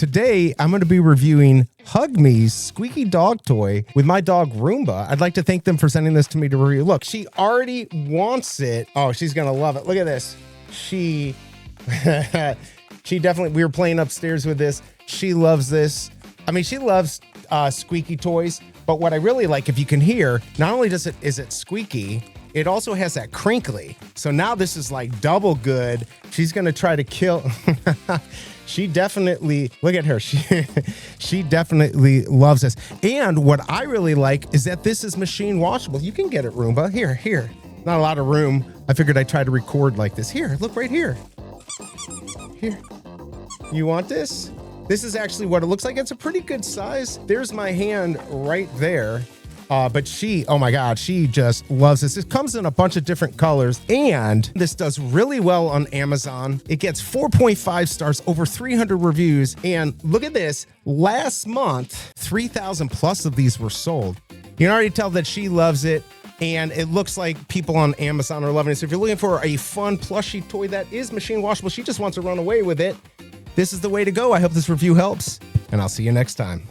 Today, I'm going to be reviewing HUGEME's squeaky dog toy with my dog Roomba. I'd like to thank them for sending this to me to review. Look, she already wants it. Oh, she's going to love it. Look at this. She definitely, we were playing upstairs with this. She loves this. I mean, she loves squeaky toys, but what I really like, if you can hear, not only is it squeaky, it also has that crinkly. So now this is like double good. She's gonna try to kill. She definitely, look at her. She definitely loves this. And what I really like is that this is machine washable. You can get it, Roomba. Here. Not a lot of room. I figured I'd try to record like this. Here, look right here. Here. You want this? This is actually what it looks like. It's a pretty good size. There's my hand right there. But she, oh my God, she just loves this. It comes in a bunch of different colors, and this does really well on Amazon. It gets 4.5 stars, over 300 reviews. And look at this, last month, 3,000 plus of these were sold. You can already tell that she loves it, and it looks like people on Amazon are loving it. So if you're looking for a fun plushy toy that is machine washable, she just wants to run away with it, this is the way to go. I hope this review helps, and I'll see you next time.